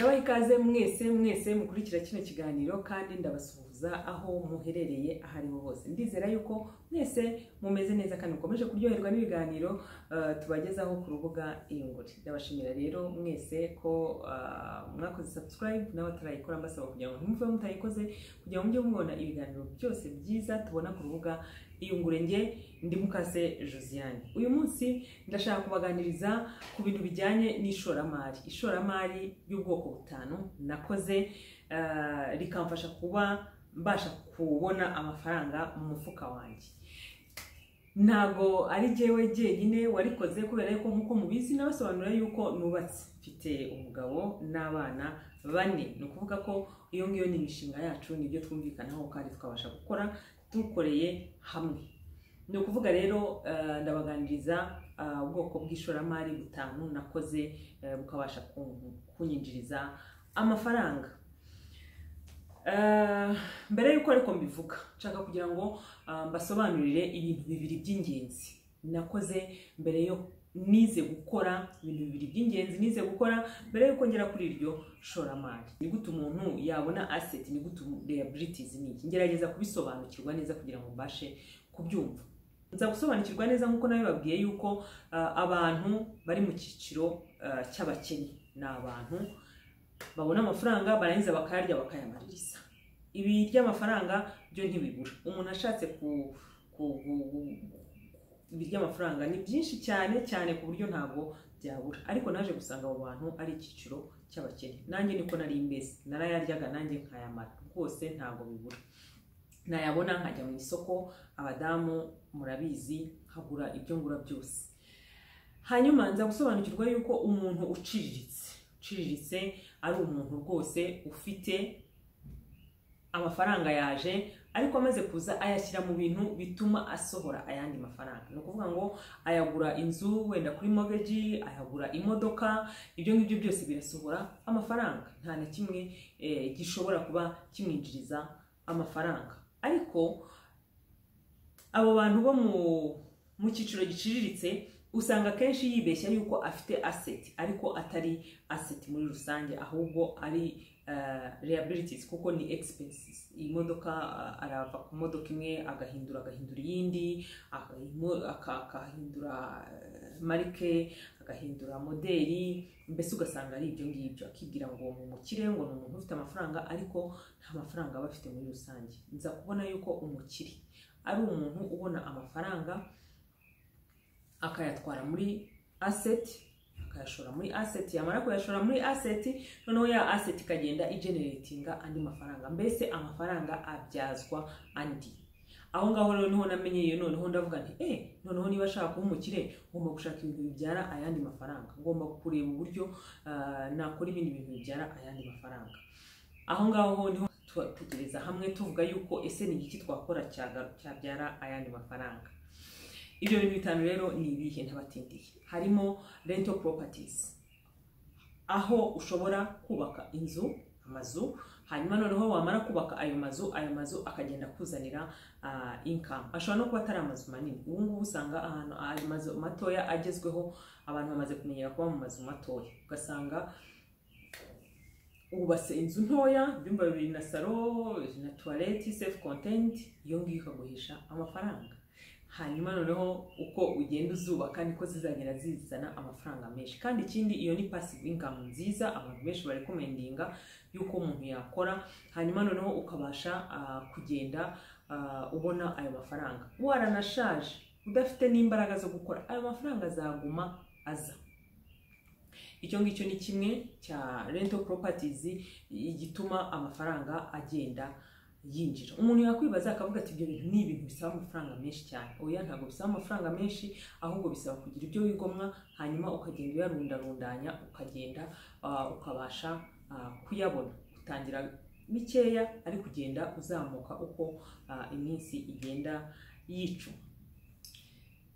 Ndabaha ikaze mwese mukurikira kino kiganiro kandi ndabasuhuza aho muherereye ahariho hose. Ndizera yuko mwese mumeze neza kandi mukomeje kuryoherwa n'ibiganiro tubagezaho ku rubuga Iyungure. Ndabashimira rero mwese ko mwakoze subscribe n'abatarayikora mbasaba kugira ngo ntimve mutayikoze kugira ngo mujye mubona ibiganiro byose byiza tubona ku rubuga Iyungure. Nge ndi Mukase Josiane. Uyu munsi ndashaka kubaganiriza ku bintu bijyanye n'ishoramari. Ishoramari y'ubwoko butanu nakoze rikamfasha kuba mbasha kubona amafaranga mu mufuka wanjye. Ntago ari jewe jyenyine warikoze kubera yuko nkuko mubizi nabasobanura yuko nubatse mfite umugabo n'abana bane. No kuvuga ko iyo ngiyo ni imishinga yacu, nibyo twumvikanaho kandi tukabasha gukora dukoreye hamwe. No kuvuga rero ndabaganiriza ubwoko bw'ishoramari butanu nakoze bukabasha kunyinjiriza amafaranga. Mbere yuko ariko mbivuga nshaka kugira ngo mbasobanurire ibintu bibiri by'ingenzi nakoze mbere yo nize gukora. Ibintu bibiri by'ingenzi nize gukora mbere yuko ngera kuri iryo shoramari. Ni gute umuntu yabona asset, ni gute liabilities ni iki. Ngerageza kubisobanukirwa neza kugira ngo mbashe kubyumva. Nza gusobanukirwa neza nkuko nawe babwiye yuko abantu bari mu cyiciro cy'abakene ni abantu babona amafaranga barangiza bakayarya bakayamaririza. Ibi ry'amafaranga byo ntibibura. Umuntu ashatse birya amafaranga ni byinshi cyane ku buryo ntago byabura. Ariko naje gusanga abo bantu ari icyiciro cy'abakene. Nanjye niko nari imbese, narayaryaga nanjye nkayamara rwose ntago bibura. Nayabona nkajya mu isoko, abadamu murabizi, nkagura ibyo ngura byose. Hanyuma nza gusobanukirwa yuko umuntu uciriritse ari umuntu rwose ufite amafaranga yaje ariko amaze kuza ayashyira mu bintu bituma asohora ayandi mafaranga. No kuvuga ngo ayagura inzu wenda kuri mortgage, ayagura imodoka, ibyo ngibyo byose birasohora amafaranga. Nta na kimwe gishobora kuba kimwinjiriza amafaranga. Ariko abo bantu bo mu cyiciro giciriritse usanga kenshi yibeshya yuko afite asset ariko atari asset muri rusange, ahubwo ari liabilities kuko ni expenses. Iyi modoka arava ku modoka imwe agahindura iyindi, akahindura marike, agahindura modeli, mbese ugasanga ari ibyo ngibyo. Akibwira ngo mu mukire ngo ni umuntu ufite amafaranga ariko nta mafaranga aba afite muri rusange. Nza kubona yuko umukire ari umuntu ubona amafaranga akayatwara muri asset, akayashora muri asset, yamara kuyashora muri asset noneho ya asset ikagenda igeneratinga andi mafaranga. Mbese amafaranga abyazwa andi. Aho ngaho rero niho namenyeye. Noneho ndavuga nti noneho niba ashaka kuba umukire ngomba gushaka ibintu bibyara ayandi mafaranga, ngomba kureba uburyo nakora ibindi bintu bibyara ayandi mafaranga. Aho ngaho niho tugereza hamwe tuvuga yuko ese ni iki twakora cyabyara ayandi mafaranga. Ibyo bintu bitanu rero ni ibihe ntabatindiye. Harimo rental properties, aho ushobora kubaka amazu, hanyuma noneho wamara kubaka ayo mazu akagenda kuzanira income. Ashobora no kuba atari amazu manini. Ubu ngubu usanga ahantu ayo mazu matoya agezweho, abantu bamaze kumenyera kuba mu mazu matoya. Ugasanga ubase inzu ntoya, ibyumba 2 na salo na toilette self contained, iyo ngiyo ikaguhisha amafaranga. Hanyuma noneho uko ugenda uzubaka niko zizagera zizana amafaranga menshi. Kandi ikindi, iyo ni passive income nziza abantu benshi barekomendinga yuko umuntu yakora. Hanyuma noneho ukabasha kugenda ubona ayo mafaranga. Waranashaje udafite n'imbaraga zo gukora, ayo mafaranga azaguma aza. Icyo ngicyo ni kimwe cya rental properties gituma amafaranga agenda yinjira. Umuntu yakwibaza akavuga ati ibyo bintu ni ibintu bisaba amafaranga menshi cyane. Oya, ntabwo bisaba amafaranga menshi, ahubwo bisaba kugira ibyo wigomwa hanyuma ukagenda uyarundarundanya, ukagenda ukabasha kuyabona. Utangira bikeya ari kugenda uzamuka uko iminsi igenda yicu.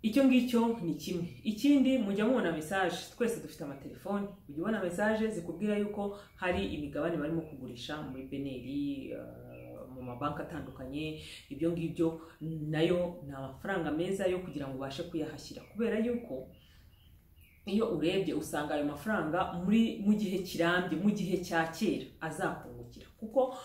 Icyo ngicyo ni kimwe. Ikindi, mujya mubona message, twese dufite amatelefoni, ujya ubona message zikubwira yuko hari imigabane barimo kugurisha muri Beneri, mu mabanki atandukanye. Ibyo ngibyo nayo ni amafaranga meza yo kugira ngo ubashe kuyahashyira, kubera yuko iyo urebye usanga ayo mafaranga mu gihe kirambye, mu gihe cya kera azakungukira, kuko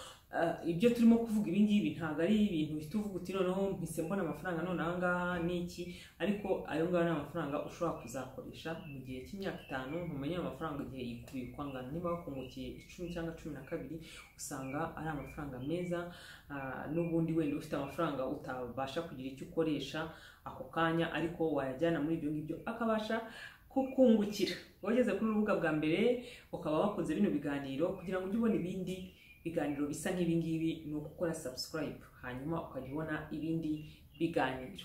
ibyo turimo kuvuga ibi ngibi ntabwo ari ibintu bihita uvuga uti noneho mpise mbona amafaranga none aha ngaha n'iki, ariko ayo ngayo ni amafaranga ushobora kuzakoresha mu gihe cy'imyaka 5, ntumenye amafaranga igihe yikubikwa angana. Niba wakungukiye 10 cyangwa 12 usanga ari amafaranga meza, n'ubundi wenda ufite amafaranga utabasha kugira icyo ukoresha ako kanya, ariko wayajyana muri ibyo ngibyo akabasha kukungukira. Wageze kuri urubuga bwa mbere ukaba wakoze bino biganiro, kugira ngo ujye ubona ibindi biganiro bisa nk'ibi ngibi ni ukukora subscribe, hanyuma ukajya ubona ibindi biganiro.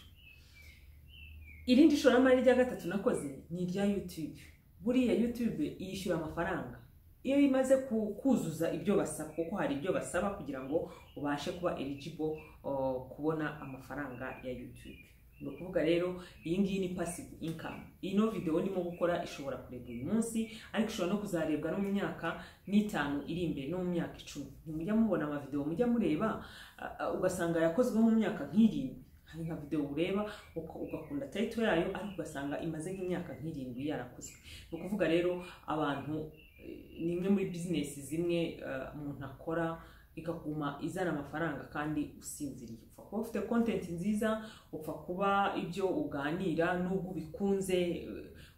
Irindi shoramari rya gatatu nakoze ni irya YouTube. Buriya YouTube yishyura amafaranga iyo imaze kuzuza ibyo basaba, kuko hari ibyo basaba kugira ngo ubashe kuba eligible kubona amafaranga ya YouTube. Ni ukuvuga rero iyi ngiyi ni passive income. Ino video ndimo gukora ishobora kurebwa uyu munsi, ariko ishobora no kuzarebwa no mu myaka 5 iri imbere, no mu myaka 10. Ntimujya mubona amavideo mujya mureba ugasanga yakozwe mu myaka nk'irindwi. Hari nka video ureba ugakunda title yayo, ariko ugasanga imaze nk'imyaka nk'irindwi yarakozwe. Ni ukuvuga rero abantu ni imwe muri business zimwe umuntu akora ikaguma izana amafaranga kandi usinziriye. Upfa kuba ufite content nziza, upfa kuba ibyo uganira n'ubwo bikunze.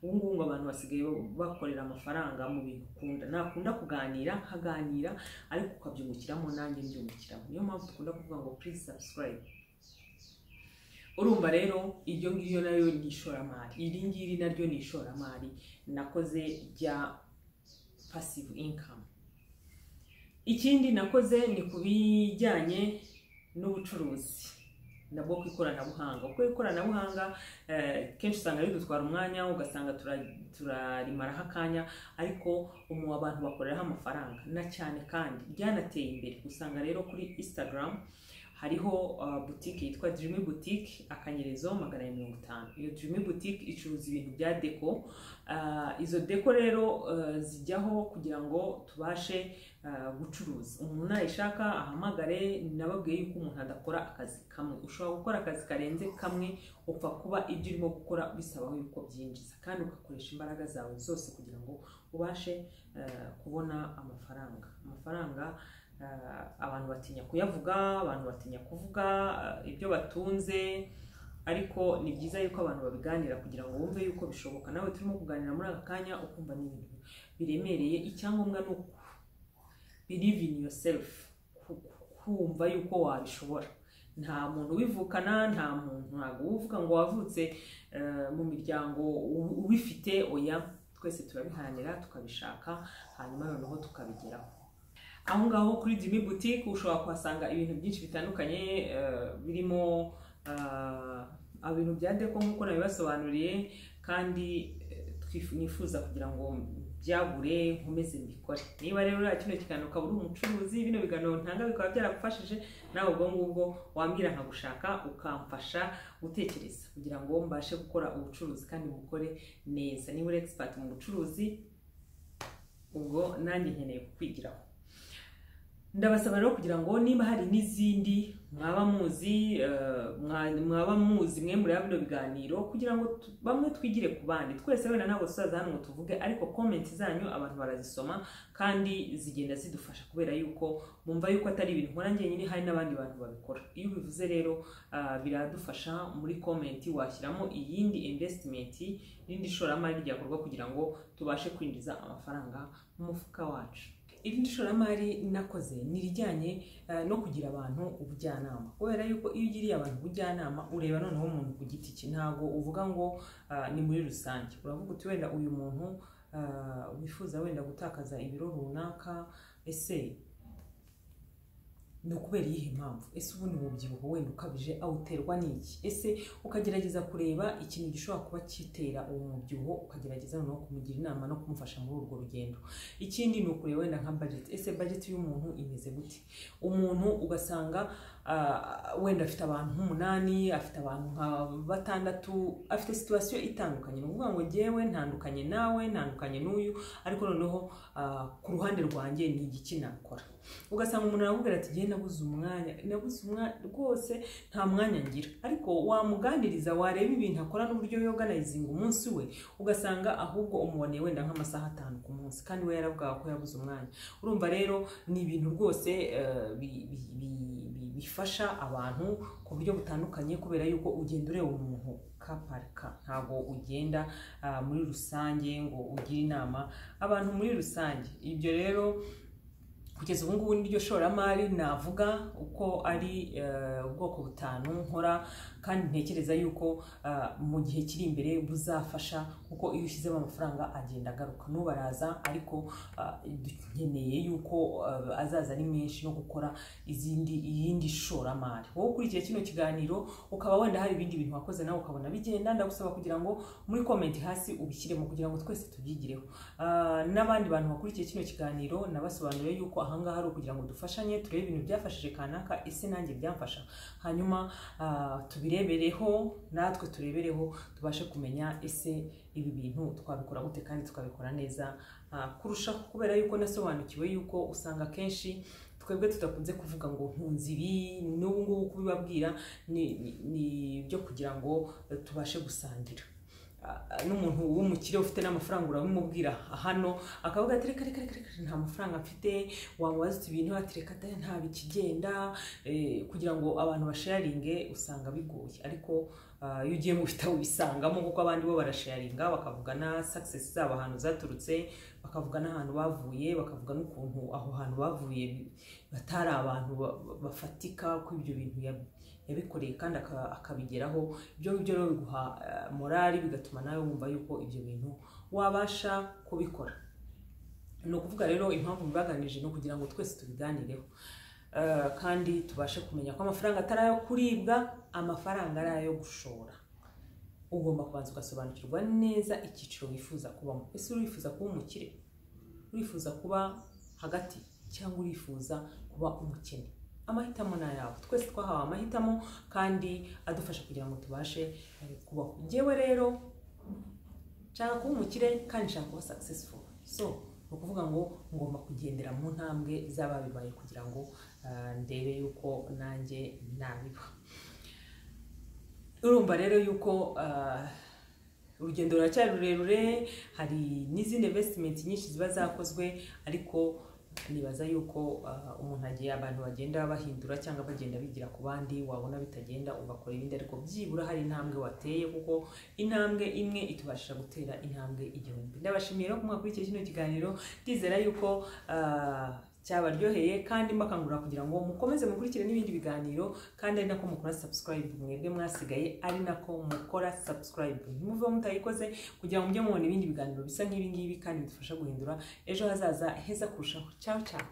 Ubu ngubu abantu basigaye bakorera amafaranga mu bintu ukunda. Nakunda kuganira haganira, ariko ukabyungukiramo nanjye mbyungukiramo. Niyo mpamvu dukunda kuvuga ngo please subscribe. Urumva rero iryo ngiryo nayo ni ishoramari. Iri ngiri naryo ni ishoramari nakoze rya passive income. Ikindi nakoze ni kubijyanye n'ubucuruzi nabwo ku ikoranabuhanga. Kuko ikoranabuhanga kenshi usanga ridutwara umwanya, ugasanga turarimaraho akanya, ariko abantu bakoreraho amafaranga na cyane, kandi byanateye imbere. Usanga rero kuri Instagram hariho boutique yitwa Dreamy Boutique akanyerezo 150. Iyo Dreamy Boutique icuruza ibintu bya deco. Izo deco rero zijyaho kugira ngo tubashe gucuruza. Umuntu nayishaka ahamagare. Nababwiye yuko umuntu adakora akazi kamwe. Ushobora gukora akazi karenze kamwe, upfa kuba ibyo urimo gukora bisabaho yuko byinjiza, kandi ugakoresha imbaraga zawe zose kugira ngo ubashe kubona amafaranga. Abantu batinya kuyavuga, abantu batinya kuvuga ibyo batunze, ariko ni byiza yuko abantu babiganira kugira ngo wumve yuko bishoboka. Nawe turimo kuganira muri aka kanya ukumva ni ibintu biremereye. Icyangombwa ni uko believe in yourself, kumva yuko wabishobora. Nta muntu ubivukana, nta muntu ntabwo uvuga ngo wavutse mu miryango ubifite. Oya, twese turabiharanira tukabishaka, hanyuma noneho tukabigeraho. Aho ngaho kuri Dreamy Boutique ushobora kuhasanga ibintu byinshi bitandukanye, birimo ibintu bya deco nk'uko nabibasobanuriye, kandi nifuza kugira ngo byagure nkomeze mbikore. Niba rero kino kiganiro ukaba uri umucuruzi, bino biganiro ntanga bikaba byaragufashije, nawe ubwo ngubwo wambwira nkagushaka ukamfasha gutekereza kugira ngo mbashe gukora ubucuruzi kandi bukore neza. Niba uri expert mu bucuruzi, ubwo nanjye nkeneye kukwigiraho. Ndabasaba rero kugira ngo niba hari n'izindi mwaba muzi mwe muri bino biganiro, kugira ngo bamwe twigire ku bandi. Twese wenda ntabwo tuzaza hano ngo tuvuge, ariko comment zanyu abantu barazisoma kandi zigenda zidufasha, kubera yuko bumva yuko atari ibintu nkora njyenyine, hari n'abandi bantu babikora. Iyo ubivuze rero biradufasha. Muri comment washyiramo iyindi investment, n'indi shoramari ryakorwa kugira ngo tubashe kwinjiza amafaranga mu mufuka wacu. Irindi shoramari nakoze ni rijyanye no kugira abantu ubujyanama. Kubera yuko iyo ugiriye abantu ubujyanama ureba noneho umuntu ku giti cye, ntabwo uvuga ngo ni muri rusange. Uravuga uti wenda uyu muntu wifuza wenda gutakaza ibiro runaka, ese ni ukubera iyihe mpamvu? Ese ubundi umubyibuho wenda ukabije awuterwa n'iki? Ese ukagerageza kureba ikintu gishobora kuba kitera uwo mubyibuho, ukagerageza no kumugira inama no kumufasha muri urwo rugendo. Ikindi ni ukureba wenda nka budget. Ese budget y'umuntu imeze gute? Umuntu ugasanga wenda afite abantu nk'umunani, afite abantu nka batandatu, afite situation itandukanye. No kuvuga ngo ngewe ntandukanye nawe, ntandukanye n'uyu, ariko noneho ku ruhande rwanjye ni igiki nakora. Ugasanga umuntu arakubwira ati ngiye nabuze umwanya rwose nta mwanya ngira, ariko wamuganiriza wareba ibintu akora n'uburyo yoganizinga umunsi we, ugasanga ahubwo umuboneye wenda nk'amasaha 5 ku munsi kandi we yaravuga ko yabuze umwanya. Urumva rero ni ibintu rwose bifasha abantu ku buryo butandukanye, kubera yuko ugenda ureba umuntu kaparika, ntabwo ugenda muri rusange ngo ugire inama abantu muri rusange. Ibyo rero kugeza ubu ngubu niryo shoramari navuga uko ari ubwoko butanu nkora, kandi ntekereza yuko mu gihe kiri imbere buzafasha, kuko iyo ushyizemo amafaranga agenda agaruka. Nubaraza ariko dukeneye yuko azaza ari menshi no gukora iyindi shoramari. Wowe ukurikiye kino kiganiro ukaba wenda hari ibindi bintu wakoze nawe ukabona bigenda, ndagusaba kugira ngo muri comment hasi ubishyiremo kugira ngo twese tubyigireho. N'abandi bantu bakurikiye kino kiganiro nabasobanuriye yuko ahangaha ari ukugira ngo dufashanye, turebe ibintu byafashije kanaka, ese nanjye byamfasha, hanyuma tubirebereho, natwe turebereho, tubashe kumenya ese ibi bintu twabikora gute kandi tukabikora neza kurushaho. Kubera yuko nasobanukiwe yuko usanga kenshi twebwe tudakunze kuvuga ngo ntunzi ibi, n'ubu ngubu kubibabwira ni byo kugira ngo tubashe gusangira. N'umuntu w'umukire ufite n'amafaranga urabimubwira hano akavuga ati reka nta mafaranga mfite, wamubaza uti ibintu ati reka nta bikigenda, kugira ngo abantu basharinge usanga bigoye. Ariko iyo ugiye mu bitabo bisangamo, kuko abandi bo barasharinga bakavuga na success zabo ahantu zaturutse, bakavuga n'ahantu bavuye, bakavuga n'ukuntu aho hantu bavuye batari abantu bafatika ko ibyo bintu yabikoreye kandi akabigeraho. Ibyo rero biguha morali, bigatuma nawe wumva yuko ibyo bintu wabasha kubikora. Ni ukuvuga rero impamvu mbaganije no kugira ngo twese tubiganireho, kandi tubashe kumenya ko amafaranga atari ayo kuribwa, amafaranga ari ayo gushora. Ugomba kubanza ugasobanukirwa neza icyiciro wifuza kubamo. Ese urifuza kuba umukire, urifuza kuba hagati, cyangwa urifuza kuba umukene? Amahitamo na yawe. Twese twahawe amahitamo kandi adufasha kugira ngo tubashe kubaho. Ngewe rero nshaka kuba umukire kandi nshaka kuba successful, so ukuvuga ngo ngomba kugendera mu ntambwe z'ababibaye kugira ngo ndebe yuko nanjye nabiba. Urumva rero yuko urugendo ruracyari rurerure, hari n'izindi investment nyinshi ziba zakozwe, ariko nibaza yuko umuntu agiye, abantu bagenda bahindura cyangwa bagenda bigira ku bandi, wabona bitagenda ugakora ibindi, ariko byibura hari intambwe wateye, kuko intambwe imwe itubasha gutera intambwe 1000. Ndabashimiye no kumwakurikiye kino kiganiro, ndizera yuko cyabaryoheye, kandi mbakangurira kugira ngo mukomeze mukurikire n'ibindi biganiro, kandi ari nako mukora subscribe. Mwebwe mwasigaye ari nako mukora subscribe, ntimuve mutayikoze, kugira ngo mujye mubona ibindi biganiro bisa nk'ibi ngibi kandi bidufasha guhindura ejo hazaza heza kurushaho. Ciao ciao.